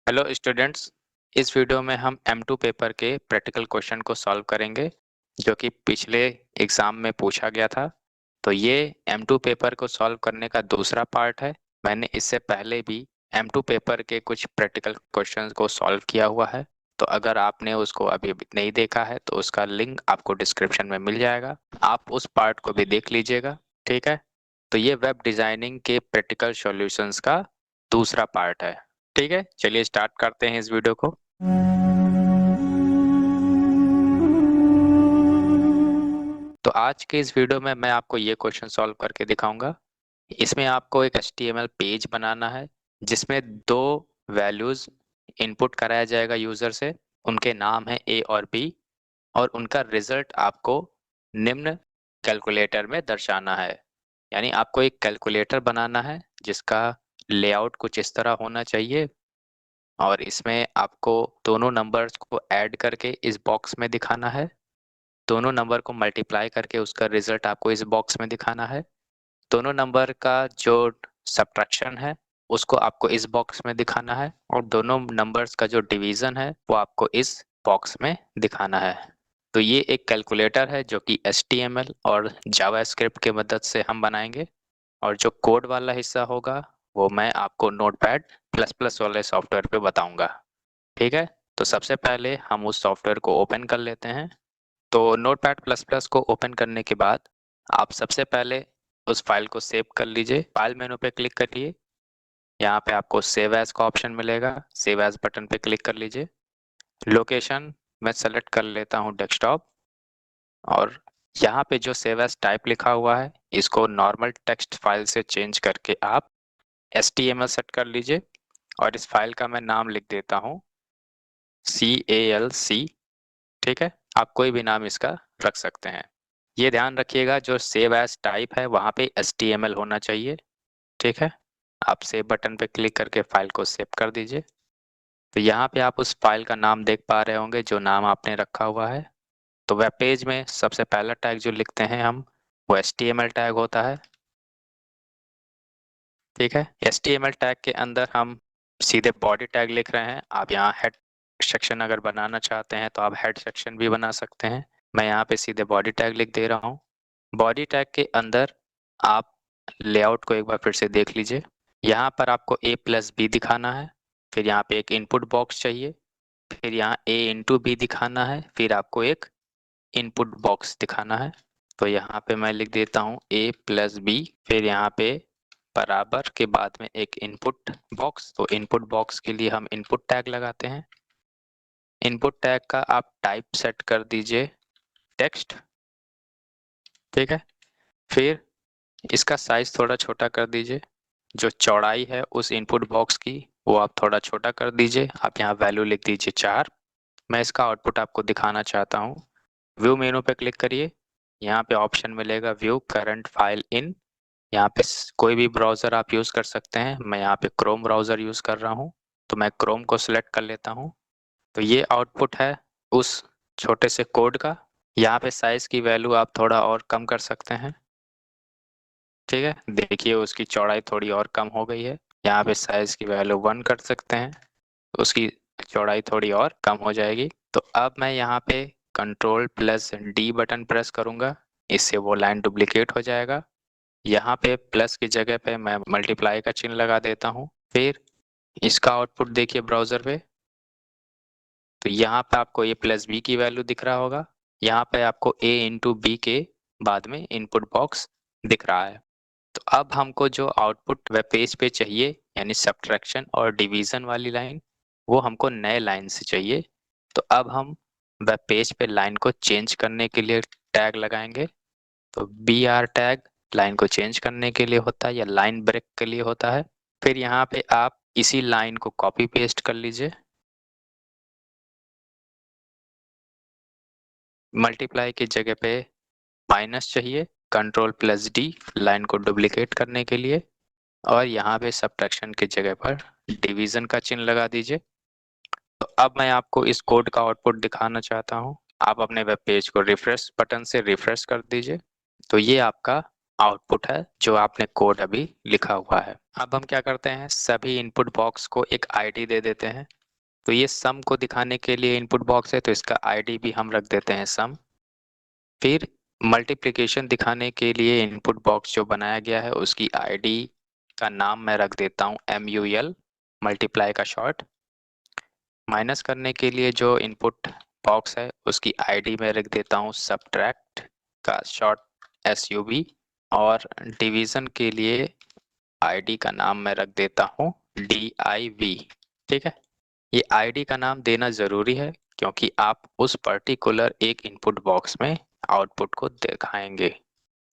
Hello students, इस video में हम M2 पेपर के प्रैक्टिकल क्वेश्चन को सॉल्व करेंगे जो कि पिछले एग्जाम में पूछा गया था। तो ये M2 पेपर को सॉल्व करने का दूसरा पार्ट है। मैंने इससे पहले भी M2 पेपर के कुछ प्रैक्टिकल क्वेश्चंस को सॉल्व किया हुआ है। तो अगर आपने उसको अभी नहीं देखा है तो उसका लिंक आपको डिस्क्रिप्शन में मिल जाएगा, आप उस पार्ट को भी देख लीजिएगा। ठीक है, तो ये वेब डिजाइनिंग के प्रैक्टिकल सॉल्यूशंस का दूसरा पार्ट है। ठीक है, चलिए स्टार्ट करते हैं इस वीडियो को। तो आज के इस वीडियो में मैं आपको ये क्वेश्चन सॉल्व करके दिखाऊंगा। इसमें आपको एक HTML पेज बनाना है जिसमें दो वैल्यूज इनपुट कराया जाएगा यूजर से। उनके नाम है A और B और उनका रिजल्ट आपको निम्न कैलकुलेटर में दर्शाना है। यानी आपको एक कैलकुलेटर बनाना है जिसका लेआउट कुछ इस तरह होना चाहिए और इसमें आपको दोनों नंबर्स को ऐड करके इस बॉक्स में दिखाना है। दोनों नंबर को मल्टीप्लाई करके उसका रिजल्ट आपको इस बॉक्स में दिखाना है। दोनों नंबर का जो सब्ट्रैक्शन है उसको आपको इस बॉक्स में दिखाना है और दोनों नंबर्स का जो डिवीजन है वो आपको इस बॉक्स में दिखाना है। तो ये एक कैलकुलेटर है जो कि HTML और जावास्क्रिप्ट की मदद से हम बनाएंगे और जो कोड वाला हिस्सा होगा वो मैं आपको नोटपैड प्लस प्लस वाले सॉफ्टवेयर पे बताऊंगा। ठीक है, तो सबसे पहले हम उस सॉफ्टवेयर को ओपन कर लेते हैं। तो नोटपैड प्लस प्लस को ओपन करने के बाद आप सबसे पहले उस फाइल को सेव कर लीजिए। फाइल मेनू पे क्लिक करिए, यहाँ पे आपको सेव एज का ऑप्शन मिलेगा। सेव एज बटन पे क्लिक कर लीजिए। लोकेशन मैं सेलेक्ट कर लेता हूँ डेस्कटॉप और यहाँ पे जो सेव एज टाइप लिखा हुआ है इसको नॉर्मल टेक्स्ट फाइल से चेंज करके आप HTML सेट कर लीजिए और इस फाइल का मैं नाम लिख देता हूँ CALC। ठीक है, आप कोई भी नाम इसका रख सकते हैं। ये ध्यान रखिएगा जो सेव एज टाइप है वहां पे HTML होना चाहिए। ठीक है, आप सेव बटन पे क्लिक करके फाइल को सेव कर दीजिए। तो यहाँ पे आप उस फाइल का नाम देख पा रहे होंगे जो नाम आपने रखा हुआ है। तो वेब पेज में सबसे पहला टैग जो लिखते हैं हम वो HTML टैग होता है। ठीक है, HTML टैग के अंदर हम सीधे बॉडी टैग लिख रहे हैं। आप यहाँ हेड सेक्शन अगर बनाना चाहते हैं तो आप हेड सेक्शन भी बना सकते हैं। मैं यहाँ पे सीधे बॉडी टैग लिख दे रहा हूँ। बॉडी टैग के अंदर आप लेआउट को एक बार फिर से देख लीजिए। यहाँ पर आपको A+B दिखाना है, फिर यहाँ पे एक इनपुट बॉक्स चाहिए, फिर यहाँ A×B दिखाना है, फिर आपको एक इनपुट बॉक्स दिखाना है। तो यहाँ पे मैं लिख देता हूँ A+B, फिर यहाँ पे बराबर के बाद में एक इनपुट बॉक्स। तो इनपुट बॉक्स के लिए हम इनपुट टैग लगाते हैं। इनपुट टैग का आप टाइप सेट कर दीजिए टेक्स्ट। ठीक है, फिर इसका साइज थोड़ा छोटा कर दीजिए। जो चौड़ाई है उस इनपुट बॉक्स की वो आप थोड़ा छोटा कर दीजिए। आप यहाँ वैल्यू लिख दीजिए 4। मैं इसका आउटपुट आपको दिखाना चाहता हूँ। व्यू मेनू पे क्लिक करिए, यहाँ पे ऑप्शन मिलेगा व्यू करंट फाइल इन। यहाँ पे कोई भी ब्राउजर आप यूज कर सकते हैं। मैं यहाँ पे क्रोम ब्राउजर यूज कर रहा हूँ तो मैं क्रोम को सिलेक्ट कर लेता हूँ। तो ये आउटपुट है उस छोटे से कोड का। यहाँ पे साइज की वैल्यू आप थोड़ा और कम कर सकते हैं। ठीक है, देखिए उसकी चौड़ाई थोड़ी और कम हो गई है। यहाँ पे साइज की वैल्यू 1 कर सकते हैं, उसकी चौड़ाई थोड़ी और कम हो जाएगी। तो अब मैं यहाँ पे Ctrl+D बटन प्रेस करूंगा, इससे वो लाइन डुप्लीकेट हो जाएगा। यहाँ पे प्लस की जगह पे मैं मल्टीप्लाई का चिन्ह लगा देता हूँ। फिर इसका आउटपुट देखिए ब्राउजर पे। तो यहाँ पे आपको A+B की वैल्यू दिख रहा होगा। यहाँ पे आपको A×B के बाद में इनपुट बॉक्स दिख रहा है। तो अब हमको जो आउटपुट वेब पेज पे चाहिए यानी सब्ट्रैक्शन और डिवीजन वाली लाइन, वो हमको नए लाइन से चाहिए। तो अब हम वेब पेज पे लाइन को चेंज करने के लिए टैग लगाएंगे। तो BR टैग लाइन को चेंज करने के लिए होता है या लाइन ब्रेक के लिए होता है। फिर यहाँ पे आप इसी लाइन को कॉपी पेस्ट कर लीजिए। मल्टीप्लाई की जगह पे माइनस चाहिए, Ctrl+D लाइन को डुप्लीकेट करने के लिए, और यहाँ पे सब्ट्रैक्शन की जगह पर डिवीजन का चिन्ह लगा दीजिए। तो अब मैं आपको इस कोड का आउटपुट दिखाना चाहता हूँ। आप अपने वेब पेज को रिफ्रेश बटन से रिफ्रेश कर दीजिए। तो ये आपका आउटपुट है जो आपने कोड अभी लिखा हुआ है। अब हम क्या करते हैं, सभी इनपुट बॉक्स को एक ID दे देते हैं। तो ये सम को दिखाने के लिए इनपुट बॉक्स है, तो इसका आईडी भी हम रख देते हैं सम। फिर मल्टीप्लिकेशन दिखाने के लिए इनपुट बॉक्स जो बनाया गया है उसकी आईडी का नाम मैं रख देता हूँ MUL, मल्टीप्लाई का शॉर्ट। माइनस करने के लिए जो इनपुट बॉक्स है उसकी आईडी में रख देता हूँ सब्ट्रैक्ट का शॉर्ट SUB। और डिवीजन के लिए आईडी का नाम मैं रख देता हूँ DIV। ठीक है, ये आईडी का नाम देना जरूरी है क्योंकि आप उस पर्टिकुलर एक इनपुट बॉक्स में आउटपुट को दिखाएंगे।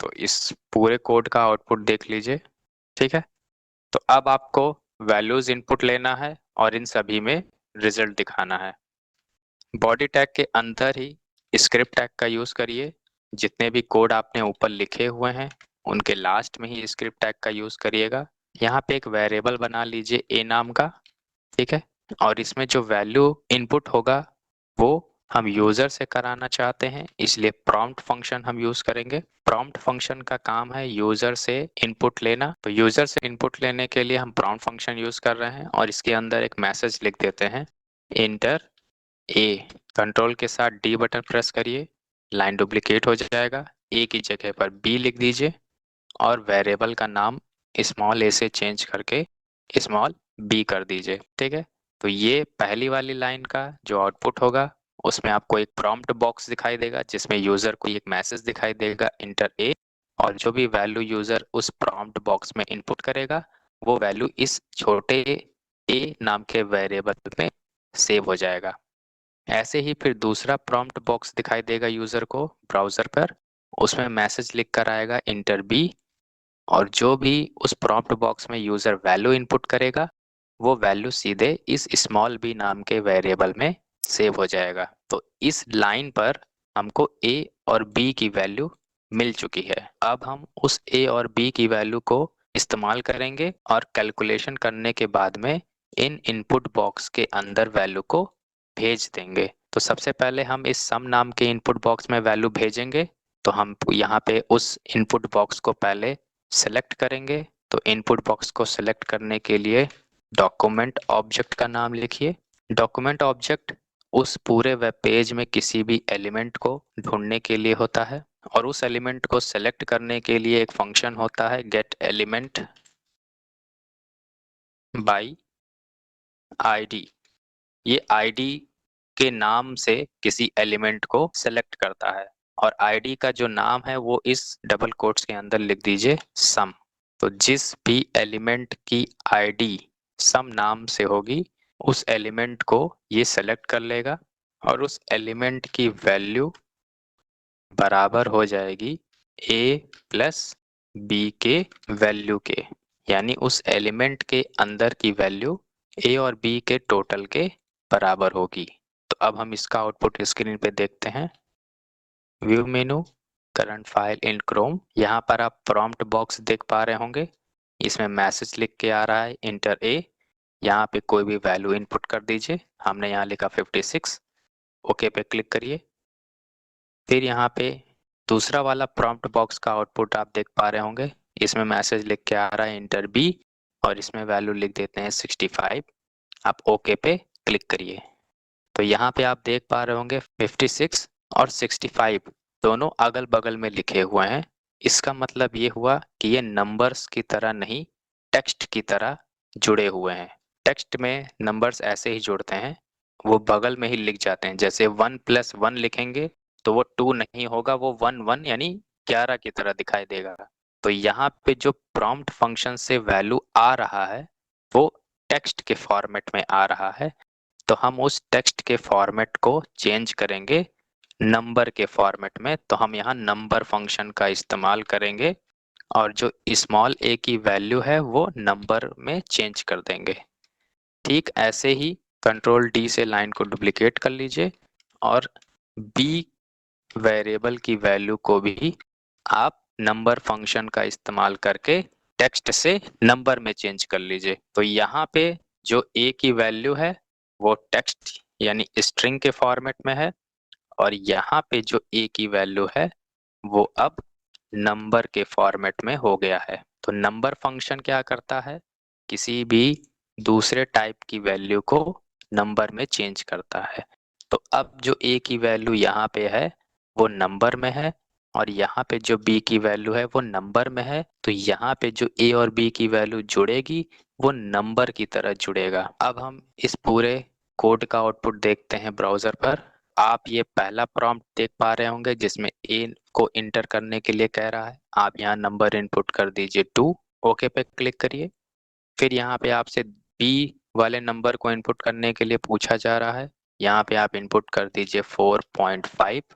तो इस पूरे कोड का आउटपुट देख लीजिए। ठीक है, तो अब आपको वैल्यूज इनपुट लेना है और इन सभी में रिजल्ट दिखाना है। बॉडी टैग के अंदर ही स्क्रिप्ट टैग का यूज करिए। जितने भी कोड आपने ऊपर लिखे हुए हैं उनके लास्ट में ही स्क्रिप्ट टैग का यूज करिएगा। यहाँ पे एक वेरिएबल बना लीजिए a नाम का। ठीक है, और इसमें जो वैल्यू इनपुट होगा वो हम यूजर से कराना चाहते हैं, इसलिए प्रॉम्प्ट फंक्शन हम यूज करेंगे। प्रॉम्प्ट फंक्शन का काम है यूजर से इनपुट लेना, तो यूजर से इनपुट लेने के लिए हम प्रॉम्प्ट फंक्शन यूज कर रहे हैं और इसके अंदर एक मैसेज लिख देते हैं इंटर ए। कंट्रोल के साथ D बटन प्रेस करिए, लाइन डुप्लीकेट हो जाएगा, A की जगह पर B लिख दीजिए और वेरिएबल का नाम स्मॉल a से चेंज करके स्मॉल b कर दीजिए। ठीक है, तो ये पहली वाली लाइन का जो आउटपुट होगा उसमें आपको एक प्रॉम्प्ट बॉक्स दिखाई देगा जिसमें यूजर को एक मैसेज दिखाई देगा इंटर a, और जो भी वैल्यू यूजर उस प्रॉम्प्ट बॉक्स में इनपुट करेगा वो वैल्यू इस छोटे a नाम के वेरिएबल में सेव हो जाएगा। ऐसे ही फिर दूसरा प्रॉम्प्ट बॉक्स दिखाई देगा यूजर को ब्राउजर पर, उसमें मैसेज लिख कर आएगा इंटर b, और जो भी उस प्रॉम्प्ट बॉक्स में यूजर वैल्यू इनपुट करेगा वो वैल्यू सीधे इस स्मॉल b नाम के वेरिएबल में सेव हो जाएगा। तो इस लाइन पर हमको a और b की वैल्यू मिल चुकी है। अब हम उस a और b की वैल्यू को इस्तेमाल करेंगे और कैलकुलेशन करने के बाद में इन इनपुट बॉक्स के अंदर वैल्यू को भेज देंगे। तो सबसे पहले हम इस सम नाम के इनपुट बॉक्स में वैल्यू भेजेंगे। तो हम यहाँ पे उस इनपुट बॉक्स को पहले सेलेक्ट करेंगे। तो इनपुट बॉक्स को सेलेक्ट करने के लिए डॉक्यूमेंट ऑब्जेक्ट का नाम लिखिए। डॉक्यूमेंट ऑब्जेक्ट उस पूरे वेब पेज में किसी भी एलिमेंट को ढूंढने के लिए होता है और उस एलिमेंट को सेलेक्ट करने के लिए एक फंक्शन होता है गेट एलिमेंट बाय आईडी। ये आईडी के नाम से किसी एलिमेंट को सेलेक्ट करता है और आईडी का जो नाम है वो इस डबल कोट्स के अंदर लिख दीजिए सम। तो जिस भी एलिमेंट की आईडी सम नाम से होगी उस एलिमेंट को ये सेलेक्ट कर लेगा और उस एलिमेंट की वैल्यू बराबर हो जाएगी a प्लस b के वैल्यू के, यानी उस एलिमेंट के अंदर की वैल्यू a और b के टोटल के बराबर होगी। तो अब हम इसका आउटपुट स्क्रीन पे देखते हैं। View menu, current file in Chrome. यहाँ पर आप प्रॉम्प्ट बॉक्स देख पा रहे होंगे, इसमें मैसेज लिख के आ रहा है इंटर ए। यहाँ पे कोई भी वैल्यू इनपुट कर दीजिए, हमने यहाँ लिखा 56। ओके पे क्लिक करिए। फिर यहाँ पे दूसरा वाला प्रॉम्प्ट बॉक्स का आउटपुट आप देख पा रहे होंगे, इसमें मैसेज लिख के आ रहा है इंटर बी और इसमें वैल्यू लिख देते हैं 65। आप ओके पे क्लिक करिए। तो यहाँ पे आप देख पा रहे होंगे 56 और 65 दोनों अगल बगल में लिखे हुए हैं। इसका मतलब ये हुआ कि ये नंबर्स की तरह नहीं, टेक्स्ट की तरह जुड़े हुए हैं। टेक्स्ट में नंबर्स ऐसे ही जुड़ते हैं, वो बगल में ही लिख जाते हैं। जैसे 1+1 लिखेंगे तो वो 2 नहीं होगा, वो 1 यानी 11 की तरह दिखाई देगा। तो यहाँ पे जो प्रॉम्प्ट फंक्शन से वैल्यू आ रहा है वो टेक्स्ट के फॉर्मेट में आ रहा है, तो हम उस टेक्स्ट के फॉर्मेट को चेंज करेंगे नंबर के फॉर्मेट में। तो हम यहाँ नंबर फंक्शन का इस्तेमाल करेंगे और जो स्मॉल a की वैल्यू है वो नंबर में चेंज कर देंगे। ठीक ऐसे ही कंट्रोल D से लाइन को डुप्लीकेट कर लीजिए और b वेरिएबल की वैल्यू को भी आप नंबर फंक्शन का इस्तेमाल करके टेक्स्ट से नंबर में चेंज कर लीजिए। तो यहाँ पे जो a की वैल्यू है वो टेक्स्ट यानी स्ट्रिंग के फॉर्मेट में है और यहाँ पे जो a की वैल्यू है वो अब नंबर के फॉर्मेट में हो गया है। तो नंबर फंक्शन क्या करता है, किसी भी दूसरे टाइप की वैल्यू को नंबर में चेंज करता है। तो अब जो a की वैल्यू यहाँ पे है वो नंबर में है और यहाँ पे जो b की वैल्यू है वो नंबर में है, तो यहाँ पे जो a और b की वैल्यू जुड़ेगी वो नंबर की तरह जुड़ेगा। अब हम इस पूरे कोड का आउटपुट देखते हैं ब्राउजर पर। आप ये पहला प्रॉम्प्ट देख पा रहे होंगे जिसमें a को इंटर करने के लिए कह रहा है। आप यहाँ नंबर इनपुट कर दीजिए 2, ओके पे क्लिक करिए। फिर यहाँ पे आपसे b वाले नंबर को इनपुट करने के लिए पूछा जा रहा है। यहाँ पे आप इनपुट कर दीजिए 4.5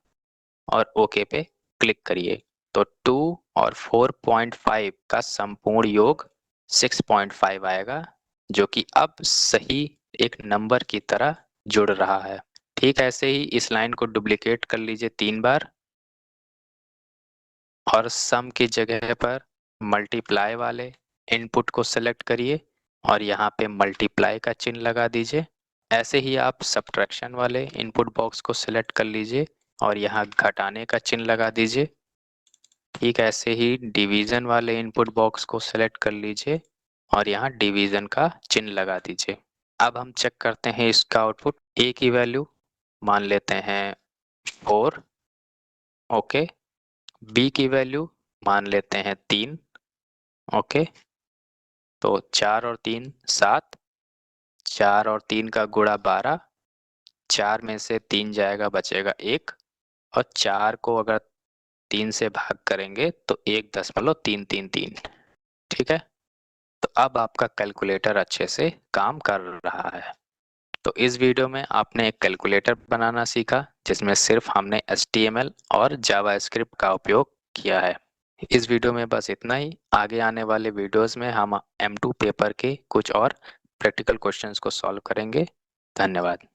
और ओके पे क्लिक करिए। तो 2 और 4.5 का संपूर्ण योग 6.5 आएगा, जो कि अब सही एक नंबर की तरह जुड़ रहा है। ठीक ऐसे ही इस लाइन को डुप्लीकेट कर लीजिए 3 बार और सम की जगह पर मल्टीप्लाई वाले इनपुट को सेलेक्ट करिए और यहाँ पे मल्टीप्लाई का चिन्ह लगा दीजिए। ऐसे ही आप सब्ट्रैक्शन वाले इनपुट बॉक्स को सिलेक्ट कर लीजिए और यहाँ घटाने का चिन्ह लगा दीजिए। ठीक ऐसे ही डिवीजन वाले इनपुट बॉक्स को सिलेक्ट कर लीजिए और यहाँ डिवीजन का चिन्ह लगा दीजिए। अब हम चेक करते हैं इसका आउटपुट। a की वैल्यू मान लेते हैं 4, ओके। b की वैल्यू मान लेते हैं 3, ओके। तो 4 और 3 7, 4 और 3 का गुणा 12, 4 में से 3 जाएगा बचेगा 1 और 4 को अगर 3 से भाग करेंगे तो 1.333। ठीक है, तो अब आपका कैलकुलेटर अच्छे से काम कर रहा है। तो इस वीडियो में आपने एक कैलकुलेटर बनाना सीखा जिसमें सिर्फ हमने HTML और जावास्क्रिप्ट का उपयोग किया है। इस वीडियो में बस इतना ही। आगे आने वाले वीडियोस में हम M2 पेपर के कुछ और प्रैक्टिकल क्वेश्चंस को सॉल्व करेंगे। धन्यवाद।